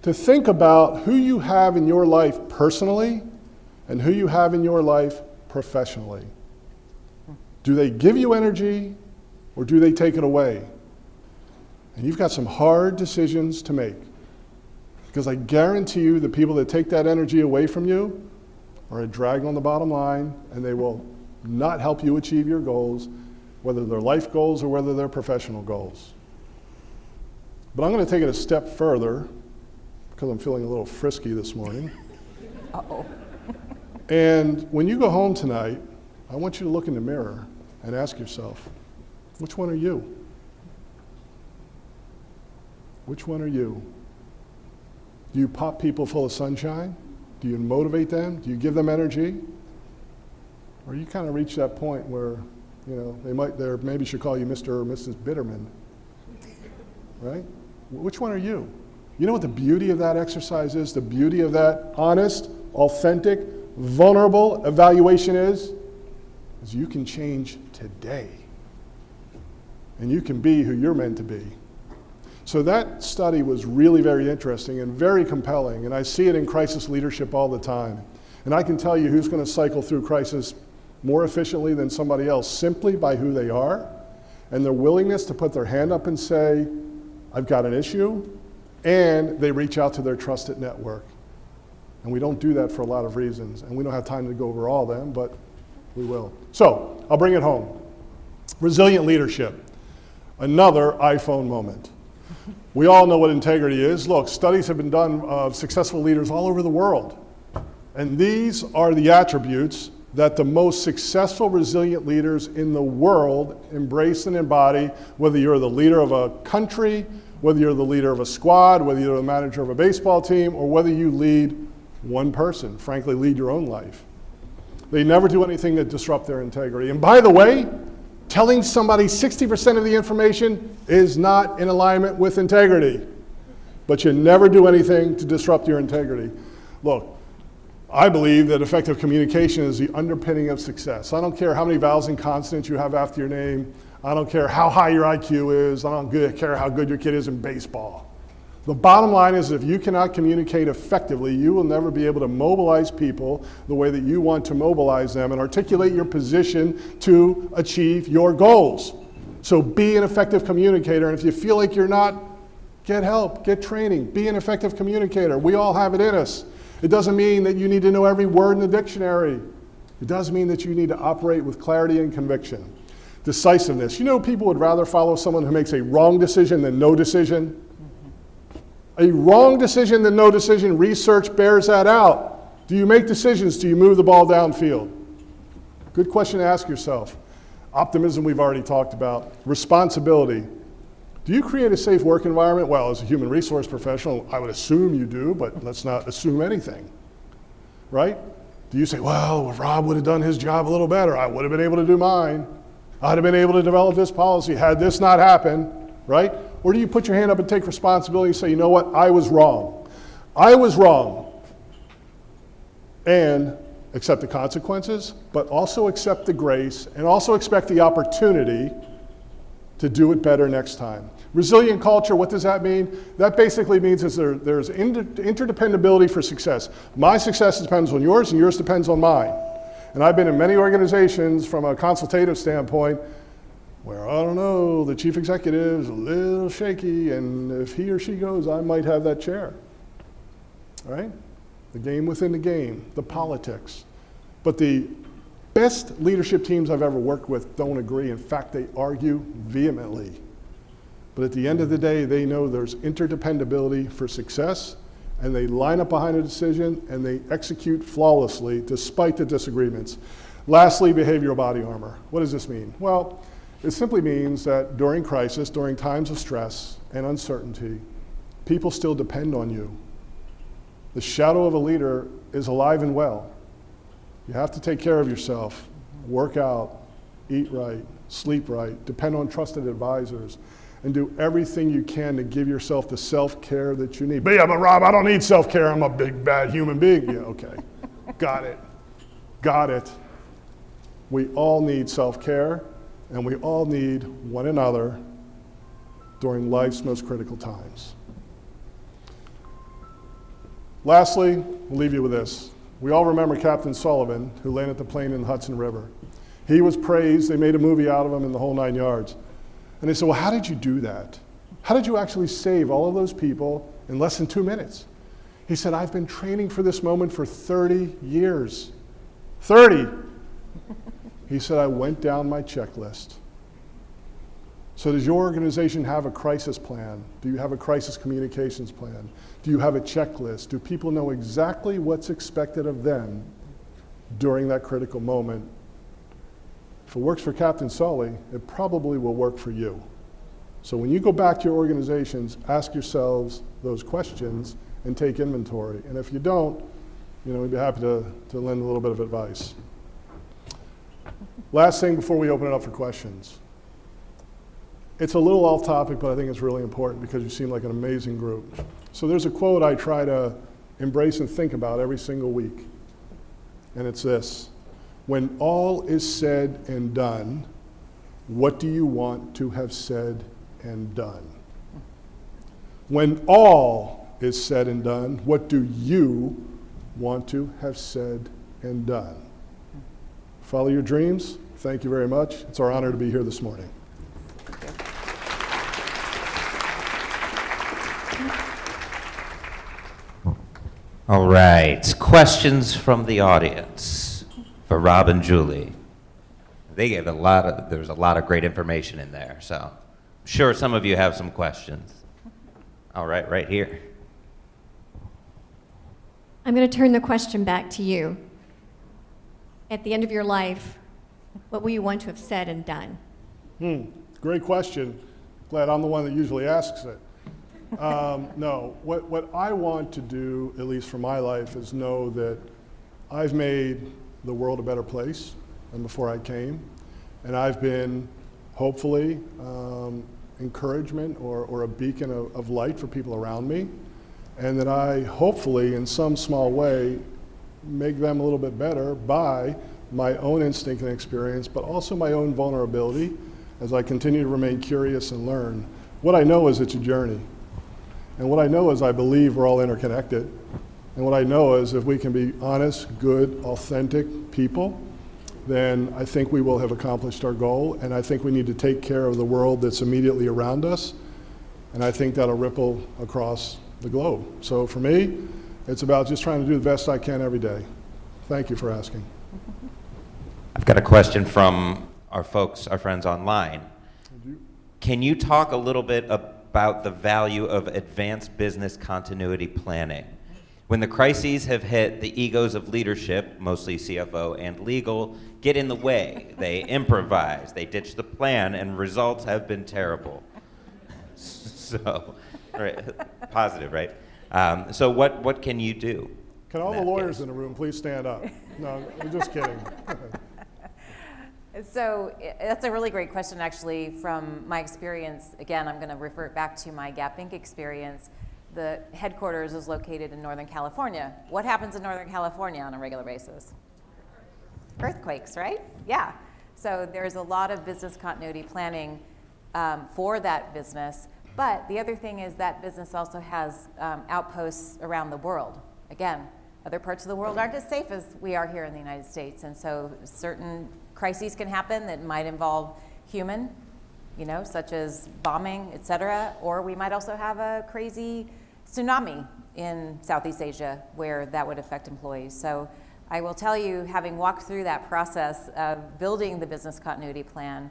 to think about who you have in your life personally and who you have in your life professionally. Do they give you energy or do they take it away? And you've got some hard decisions to make. Because I guarantee you the people that take that energy away from you are a drag on the bottom line, and they will not help you achieve your goals, whether they're life goals or whether they're professional goals. But I'm going to take it a step further, because I'm feeling a little frisky this morning. Uh-oh. And when you go home tonight, I want you to look in the mirror and ask yourself, which one are you? Which one are you? Do you pop people full of sunshine? Do you motivate them? Do you give them energy? Or you kind of reach that point where, they maybe should call you Mr. or Mrs. Bitterman, right? Which one are you? You know what the beauty of that exercise is? The beauty of that honest, authentic, vulnerable evaluation is you can change today. And you can be who you're meant to be. So that study was really very interesting and very compelling, and I see it in crisis leadership all the time. And I can tell you who's going to cycle through crisis more efficiently than somebody else simply by who they are and their willingness to put their hand up and say, I've got an issue, and they reach out to their trusted network. And we don't do that for a lot of reasons, and we don't have time to go over all of them, but we will. So I'll bring it home. Resilient leadership, another iPhone moment. We all know what integrity is. Look, studies have been done of successful leaders all over the world. And these are the attributes that the most successful, resilient leaders in the world embrace and embody, whether you're the leader of a country, whether you're the leader of a squad, whether you're the manager of a baseball team, or whether you lead one person, frankly, lead your own life. They never do anything that disrupt their integrity. And by the way, telling somebody 60% of the information is not in alignment with integrity. But you never do anything to disrupt your integrity. Look, I believe that effective communication is the underpinning of success. I don't care how many vowels and consonants you have after your name. I don't care how high your IQ is. I don't care how good your kid is in baseball. The bottom line is if you cannot communicate effectively, you will never be able to mobilize people the way that you want to mobilize them and articulate your position to achieve your goals. So be an effective communicator, and if you feel like you're not, get help, get training, be an effective communicator. We all have it in us. It doesn't mean that you need to know every word in the dictionary. It does mean that you need to operate with clarity and conviction. Decisiveness. You know, people would rather follow someone who makes a wrong decision than no decision. A wrong decision than no decision. Research bears that out. Do you make decisions? Do you move the ball downfield? Good question to ask yourself. Optimism we've already talked about. Responsibility. Do you create a safe work environment? Well, as a human resource professional, I would assume you do, but let's not assume anything, right? Do you say, well, if Rob would have done his job a little better, I would have been able to do mine. I'd have been able to develop this policy had this not happened, right? Or do you put your hand up and take responsibility and say, you know what, I was wrong. I was wrong. And accept the consequences, but also accept the grace and also expect the opportunity to do it better next time. Resilient culture, what does that mean? That basically means is there's interdependability for success. My success depends on yours and yours depends on mine. And I've been in many organizations from a consultative standpoint where, I don't know, the chief executive is a little shaky, and if he or she goes, I might have that chair, right? The game within the game, the politics. But the best leadership teams I've ever worked with don't agree. In fact, they argue vehemently. But at the end of the day, they know there's interdependability for success, and they line up behind a decision, and they execute flawlessly despite the disagreements. Lastly, behavioral body armor. What does this mean? Well, it simply means that during crisis, during times of stress and uncertainty, people still depend on you. The shadow of a leader is alive and well. You have to take care of yourself, work out, eat right, sleep right, depend on trusted advisors, and do everything you can to give yourself the self-care that you need. But yeah, but Rob, I don't need self-care. I'm a big, bad human being. Yeah, okay. Got it. Got it. We all need self-care, and we all need one another during life's most critical times. Lastly, we'll leave you with this. We all remember Captain Sullivan, who landed the plane in the Hudson River. He was praised. They made a movie out of him in the whole 9 yards. And they said, well, how did you do that? How did you actually save all of those people in less than 2 minutes? He said, I've been training for this moment for 30 years. 30! He said, I went down my checklist. So does your organization have a crisis plan? Do you have a crisis communications plan? Do you have a checklist? Do people know exactly what's expected of them during that critical moment? If it works for Captain Sully, it probably will work for you. So when you go back to your organizations, ask yourselves those questions and take inventory. And if you don't, we'd be happy to lend a little bit of advice. Last thing before we open it up for questions. It's a little off topic, but I think it's really important because you seem like an amazing group. So there's a quote I try to embrace and think about every single week. And it's this: when all is said and done, what do you want to have said and done? When all is said and done, what do you want to have said and done? Follow your dreams. Thank you very much. It's our honor to be here this morning. All right, questions from the audience for Rob and Julie. They gave there's a lot of great information in there, so I'm sure some of you have some questions. All right, right here. I'm going to turn the question back to you. At the end of your life, what will you want to have said and done? Great question. Glad I'm the one that usually asks it. No, what I want to do, at least for my life, is know that I've made the world a better place than before I came, and I've been, hopefully, encouragement or a beacon of light for people around me, and that I, hopefully, in some small way, make them a little bit better by my own instinct and experience, but also my own vulnerability as I continue to remain curious and learn. What I know is it's a journey. And what I know is I believe we're all interconnected. And what I know is if we can be honest, good, authentic people, then I think we will have accomplished our goal. And I think we need to take care of the world that's immediately around us. And I think that'll ripple across the globe. So for me, it's about just trying to do the best I can every day. Thank you for asking. I've got a question from our friends online. Can you talk a little bit about the value of advanced business continuity planning. When the crises have hit, the egos of leadership, mostly CFO and legal, get in the way. They improvise, they ditch the plan, and results have been terrible. So, right, positive, right? So what can you do? Can all the lawyers in the room please stand up? No, I'm just kidding. So that's a really great question, actually. From my experience, again, I'm going to refer back to my Gap Inc. experience. The headquarters is located in Northern California. What happens in Northern California on a regular basis? Earthquakes, right? Yeah. So there's a lot of business continuity planning for that business. But the other thing is that business also has outposts around the world. Again, other parts of the world aren't as safe as we are here in the United States. And so certain crises can happen that might involve human, such as bombing, et cetera. Or we might also have a crazy tsunami in Southeast Asia where that would affect employees. So I will tell you, having walked through that process of building the business continuity plan,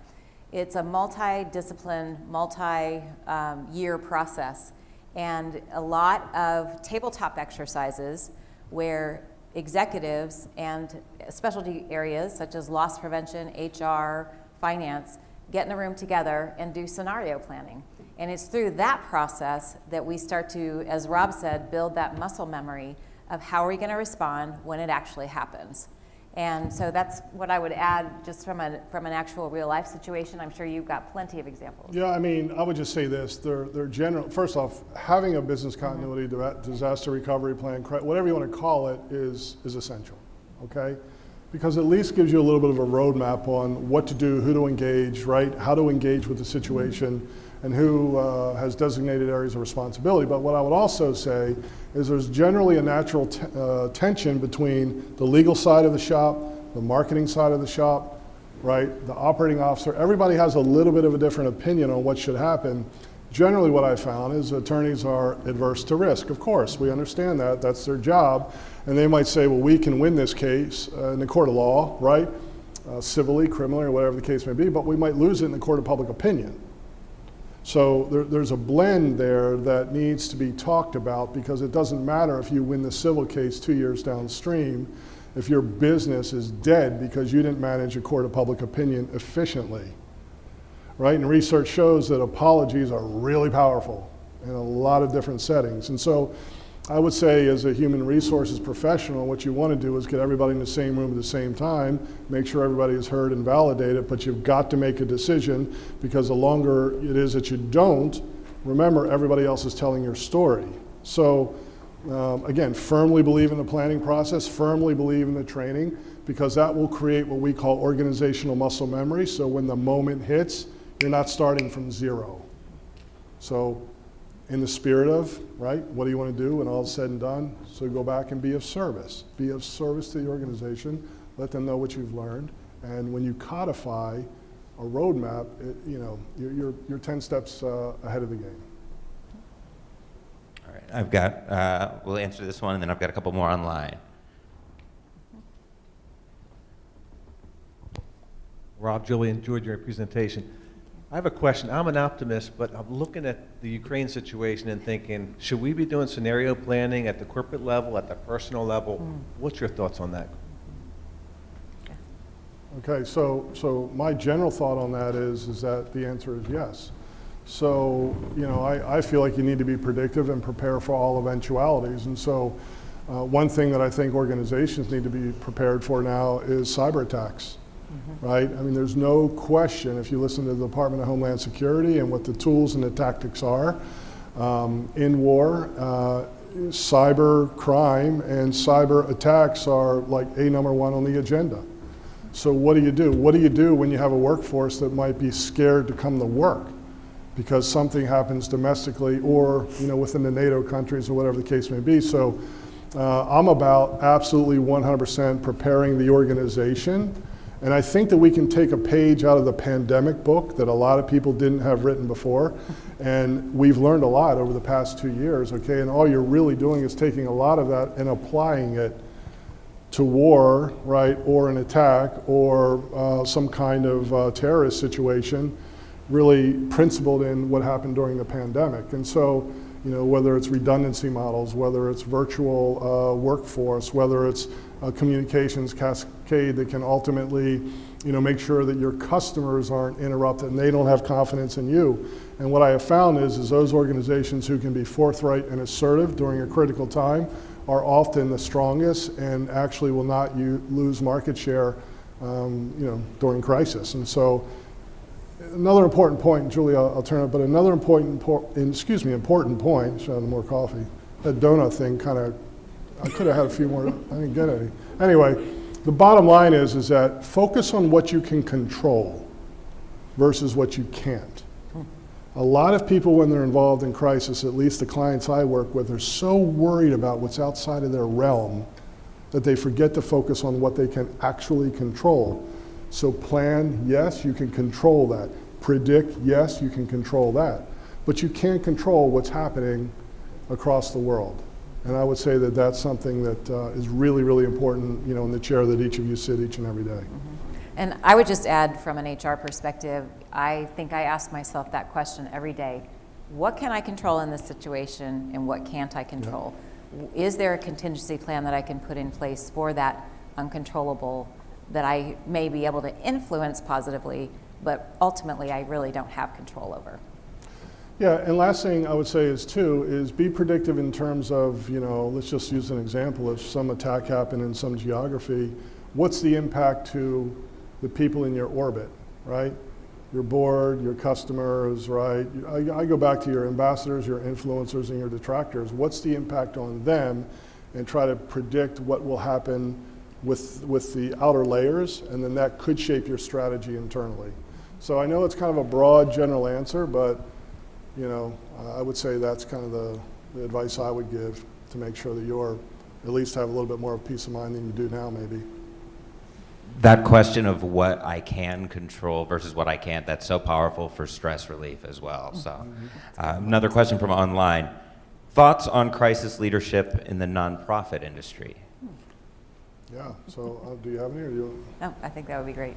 it's a multi-discipline, multi-year process, and a lot of tabletop exercises where executives and specialty areas such as loss prevention, HR, finance, get in a room together and do scenario planning. And it's through that process that we start to, as Rob said, build that muscle memory of how are we going to respond when it actually happens. And so that's what I would add just from an actual real life situation. I'm sure you've got plenty of examples. Yeah, I mean, I would just say this. They're general. First off, having a business continuity, disaster recovery plan, whatever you want to call it, is essential, okay? Because at least gives you a little bit of a roadmap on what to do, who to engage, right? How to engage with the situation, and who has designated areas of responsibility. But what I would also say is there's generally a natural tension between the legal side of the shop, the marketing side of the shop, right? The operating officer. Everybody has a little bit of a different opinion on what should happen. Generally what I found is attorneys are adverse to risk. Of course, we understand that, that's their job. And they might say, well, we can win this case in the court of law, right? Civilly, criminally, or whatever the case may be, but we might lose it in the court of public opinion. So there's a blend there that needs to be talked about, because it doesn't matter if you win the civil case 2 years downstream if your business is dead because you didn't manage a court of public opinion efficiently, right? And research shows that apologies are really powerful in a lot of different settings. And so I would say, as a human resources professional, what you want to do is get everybody in the same room at the same time, make sure everybody is heard and validated, but you've got to make a decision, because the longer it is that you don't, remember, everybody else is telling your story. So again, firmly believe in the planning process, firmly believe in the training, because that will create what we call organizational muscle memory. So when the moment hits, you're not starting from zero. So in the spirit of, right, what do you want to do when all is said and done? So go back and be of service. Be of service to the organization. Let them know what you've learned. And when you codify a roadmap, you're 10 steps ahead of the game. All right, I've got, we'll answer this one, and then I've got a couple more online. Rob, Julie, enjoyed your presentation. I have a question. I'm an optimist, but I'm looking at the Ukraine situation and thinking, should we be doing scenario planning at the corporate level, at the personal level? What's your thoughts on that? Okay, so my general thought on that is that the answer is yes. So, I feel like you need to be predictive and prepare for all eventualities. And so one thing that I think organizations need to be prepared for now is cyber attacks. Right? I mean, there's no question, if you listen to the Department of Homeland Security and what the tools and the tactics are in war, cyber crime and cyber attacks are like number one on the agenda. So what do you do? What do you do when you have a workforce that might be scared to come to work because something happens domestically or within the NATO countries or whatever the case may be? So I'm about absolutely 100% preparing the organization. And I think that we can take a page out of the pandemic book that a lot of people didn't have written before. And we've learned a lot over the past 2 years, okay? And all you're really doing is taking a lot of that and applying it to war, right? Or an attack or some kind of terrorist situation really principled in what happened during the pandemic. And so, whether it's redundancy models, whether it's virtual workforce, whether it's a communications cascade that can ultimately, make sure that your customers aren't interrupted and they don't have confidence in you. And what I have found is those organizations who can be forthright and assertive during a critical time are often the strongest and actually will not lose market share, during crisis. And so, another important point, Julie, I'll turn it, but another important point, should I have more coffee? That donut thing I could have had a few more, I didn't get any. Anyway, the bottom line is that focus on what you can control versus what you can't. A lot of people, when they're involved in crisis, at least the clients I work with, are so worried about what's outside of their realm that they forget to focus on what they can actually control. So plan, yes, you can control that. Predict, yes, you can control that. But you can't control what's happening across the world. And I would say that that's something that is really, really important, in the chair that each of you sit each and every day. Mm-hmm. And I would just add, from an HR perspective, I think I ask myself that question every day. What can I control in this situation and what can't I control? Yeah. Is there a contingency plan that I can put in place for that uncontrollable that I may be able to influence positively, but ultimately I really don't have control over? Yeah, and last thing I would say is be predictive in terms of, let's just use an example. If some attack happened in some geography, what's the impact to the people in your orbit, right? Your board, your customers, right? I go back to your ambassadors, your influencers, and your detractors. What's the impact on them? And try to predict what will happen with the outer layers, and then that could shape your strategy internally. So I know it's kind of a broad general answer, but I would say that's kind of the advice I would give to make sure that you're at least have a little bit more peace of mind than you do now, maybe. That question of what I can control versus what I can't, that's so powerful for stress relief as well. So another question from online. Thoughts on crisis leadership in the nonprofit industry? Yeah, so do you have any, or do you? No, I think that would be great.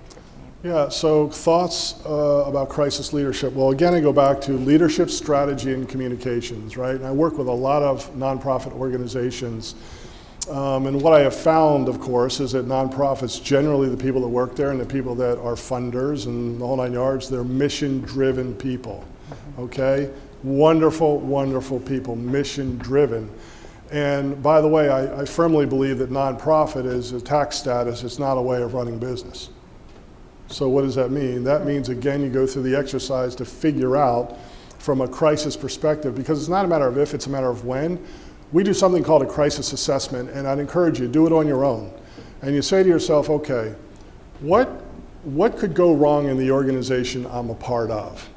Yeah, so thoughts about crisis leadership. Well, again, I go back to leadership, strategy, and communications, right? And I work with a lot of nonprofit organizations. And what I have found, of course, is that nonprofits, generally the people that work there and the people that are funders and the whole nine yards, they're mission-driven people, okay? Wonderful, wonderful people, mission-driven. And by the way, I firmly believe that nonprofit is a tax status. It's not a way of running business. So what does that mean? That means, again, you go through the exercise to figure out from a crisis perspective, because it's not a matter of if, it's a matter of when. We do something called a crisis assessment, and I'd encourage you, do it on your own. And you say to yourself, okay, what could go wrong in the organization I'm a part of?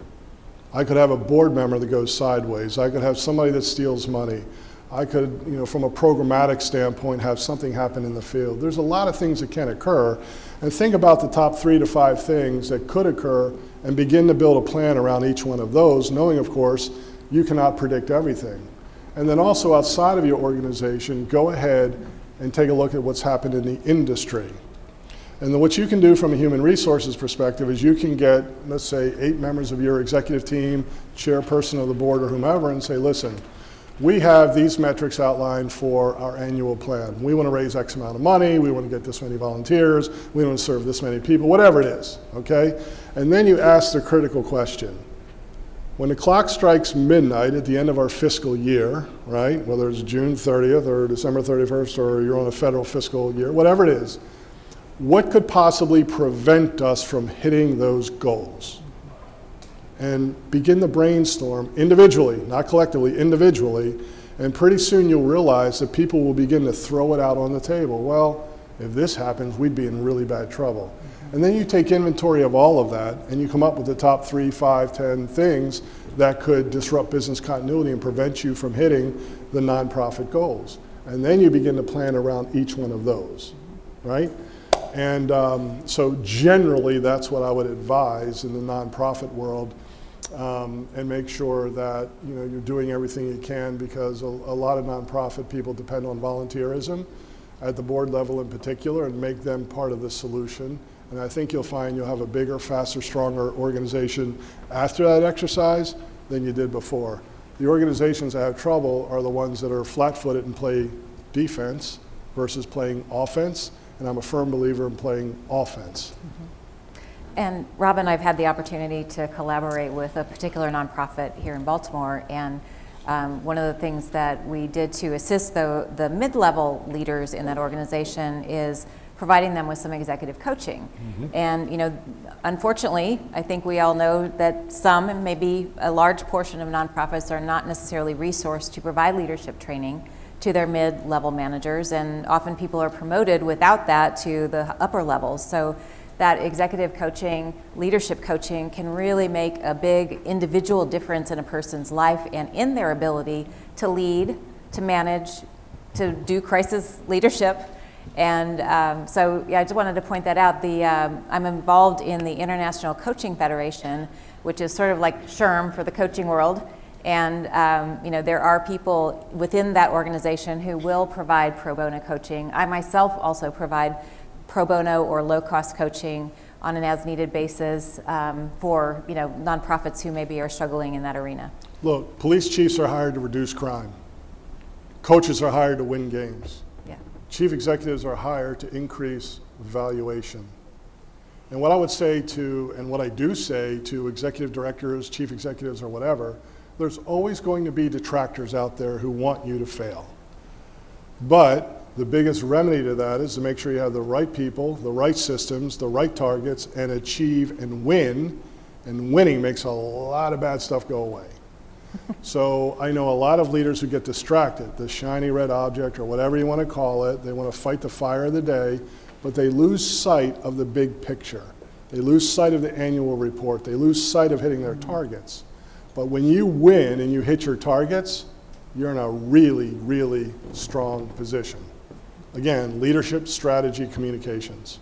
I could have a board member that goes sideways. I could have somebody that steals money. I could, from a programmatic standpoint, have something happen in the field. There's a lot of things that can occur. And think about the top 3 to 5 things that could occur and begin to build a plan around each one of those, knowing, of course, you cannot predict everything. And then also outside of your organization, go ahead and take a look at what's happened in the industry. And then what you can do from a human resources perspective is you can get, let's say, 8 members of your executive team, chairperson of the board or whomever, and say, listen, we have these metrics outlined for our annual plan. We want to raise X amount of money, we want to get this many volunteers, we want to serve this many people, whatever it is, okay? And then you ask the critical question. When the clock strikes midnight at the end of our fiscal year, right, whether it's June 30th or December 31st or you're on a federal fiscal year, whatever it is, what could possibly prevent us from hitting those goals? And begin to brainstorm individually, not collectively, individually, and pretty soon you'll realize that people will begin to throw it out on the table. Well, if this happens, we'd be in really bad trouble. And then you take inventory of all of that, and you come up with the top 3, 5, 10 things that could disrupt business continuity and prevent you from hitting the nonprofit goals. And then you begin to plan around each one of those, right? And so generally, that's what I would advise in the nonprofit world, and make sure that you're doing everything you can, because a lot of nonprofit people depend on volunteerism at the board level in particular, and make them part of the solution. And I think you'll find you'll have a bigger, faster, stronger organization after that exercise than you did before. The organizations that have trouble are the ones that are flat-footed and play defense versus playing offense, and I'm a firm believer in playing offense. And Rob and I have had the opportunity to collaborate with a particular nonprofit here in Baltimore, and one of the things that we did to assist the mid-level leaders in that organization is providing them with some executive coaching. And unfortunately, I think we all know that some, and maybe a large portion of nonprofits, are not necessarily resourced to provide leadership training to their mid-level managers, and often people are promoted without that to the upper levels. So that executive coaching, leadership coaching can really make a big individual difference in a person's life and in their ability to lead, to manage, to do crisis leadership. And so yeah, I just wanted to point that out. I'm involved in the International Coaching Federation, which is sort of like SHRM for the coaching world. And there are people within that organization who will provide pro bono coaching. I myself also provide pro bono or low-cost coaching on an as-needed basis for nonprofits who maybe are struggling in that arena. Look, police chiefs are hired to reduce crime. Coaches are hired to win games. Yeah. Chief executives are hired to increase valuation. And what I would say to, and what I do say to executive directors, chief executives, or whatever, there's always going to be detractors out there who want you to fail. But the biggest remedy to that is to make sure you have the right people, the right systems, the right targets, and achieve and win. And winning makes a lot of bad stuff go away. So I know a lot of leaders who get distracted, the shiny red object or whatever you want to call it. They want to fight the fire of the day, but they lose sight of the big picture. They lose sight of the annual report. They lose sight of hitting their targets. But when you win and you hit your targets, you're in a really, really strong position. Again, leadership, strategy, communications.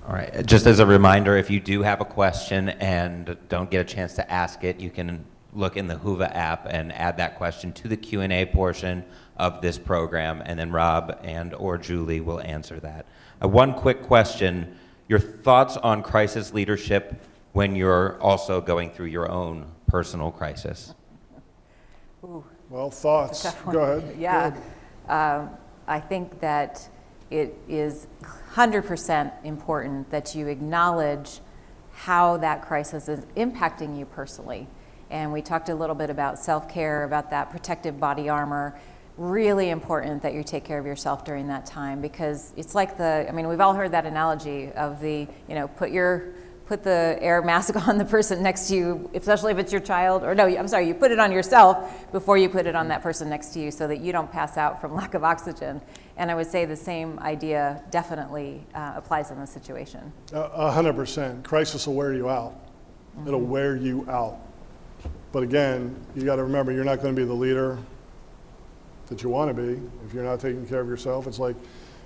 All right, just as a reminder, if you do have a question and don't get a chance to ask it, you can look in the Whova app and add that question to the Q&A portion of this program, and then Rob and or Julie will answer that. One quick question, your thoughts on crisis leadership when you're also going through your own personal crisis? Ooh, Well, thoughts. tough one. Go ahead. Yeah. Go ahead. I think that it is 100% important that you acknowledge how that crisis is impacting you personally. And we talked a little bit about self-care, about that protective body armor. Really important that you take care of yourself during that time, because it's like we've all heard that analogy of put the air mask on the person next to you, especially if it's your child, or no, I'm sorry, you put it on yourself before you put it on that person next to you so that you don't pass out from lack of oxygen. And I would say the same idea definitely applies in this situation. 100%. Crisis will wear you out. It'll wear you out. But again, you got to remember, you're not going to be the leader that you want to be if you're not taking care of yourself. It's like,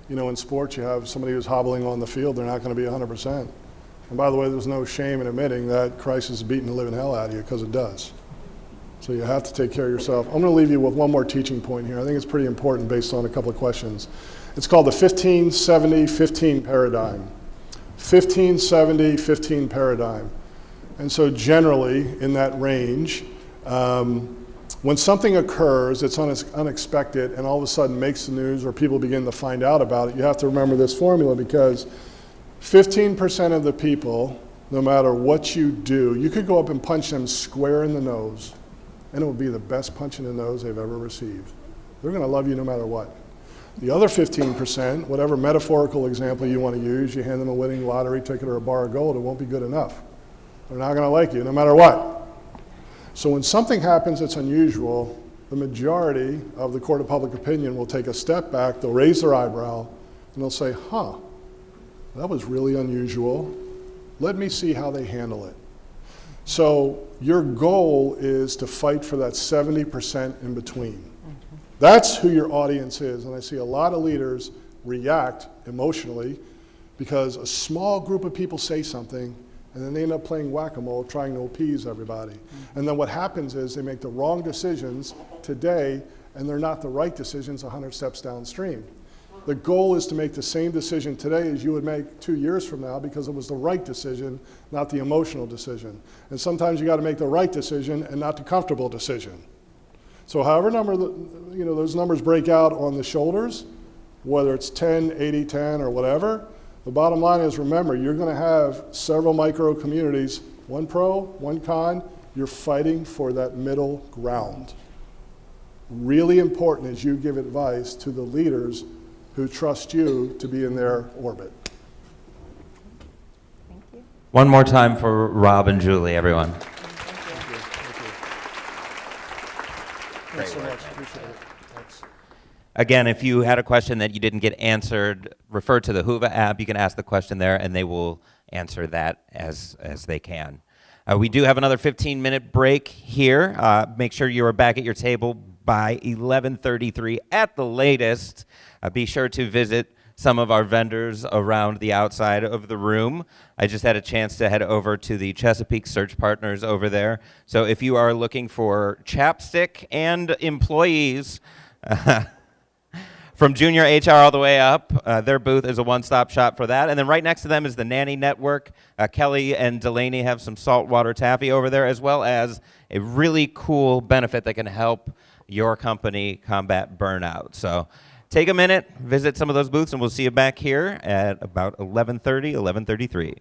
in sports, you have somebody who's hobbling on the field, they're not going to be 100%. And by the way, there's no shame in admitting that crisis is beating the living hell out of you, because it does. So you have to take care of yourself. I'm going to leave you with one more teaching point here. I think it's pretty important based on a couple of questions. It's called the 15-70-15 paradigm. 15-70-15 paradigm. And so generally, in that range, when something occurs, it's unexpected, and all of a sudden makes the news or people begin to find out about it, you have to remember this formula, because 15% of the people, no matter what you do, you could go up and punch them square in the nose, and it would be the best punch in the nose they've ever received. They're going to love you no matter what. The other 15%, whatever metaphorical example you want to use, you hand them a winning lottery ticket or a bar of gold, it won't be good enough. They're not going to like you no matter what. So when something happens that's unusual, the majority of the court of public opinion will take a step back, they'll raise their eyebrow, and they'll say, that was really unusual. Let me see how they handle it. So your goal is to fight for that 70% in between. That's who your audience is. And I see a lot of leaders react emotionally because a small group of people say something, and then they end up playing whack-a-mole trying to appease everybody. And then what happens is they make the wrong decisions today, and they're not the right decisions 100 steps downstream. The goal is to make the same decision today as you would make 2 years from now because it was the right decision, not the emotional decision. And sometimes you got to make the right decision and not the comfortable decision. So however those numbers break out on the shoulders, whether it's 10, 80, 10, or whatever, the bottom line is, remember, you're going to have several micro communities, one pro, one con. You're fighting for that middle ground. Really important as you give advice to the leaders who trust you to be in their orbit. Thank you. One more time for Rob and Julie, everyone. Thanks so much. Appreciate it. Thanks. Again, if you had a question that you didn't get answered, refer to the Whova app. You can ask the question there, and they will answer that as they can. We do have another 15-minute break here. Make sure you are back at your table by 11:33 at the latest. Be sure to visit some of our vendors around the outside of the room. I just had a chance to head over to the Chesapeake Search Partners over there. So if you are looking for chapstick and employees, from junior HR all the way up, their booth is a one-stop shop for that. And then right next to them is the Nanny Network. Kelly and Delaney have some saltwater taffy over there, as well as a really cool benefit that can help your company combat burnout. So take a minute, visit some of those booths, and we'll see you back here at about 11:30, 11:33.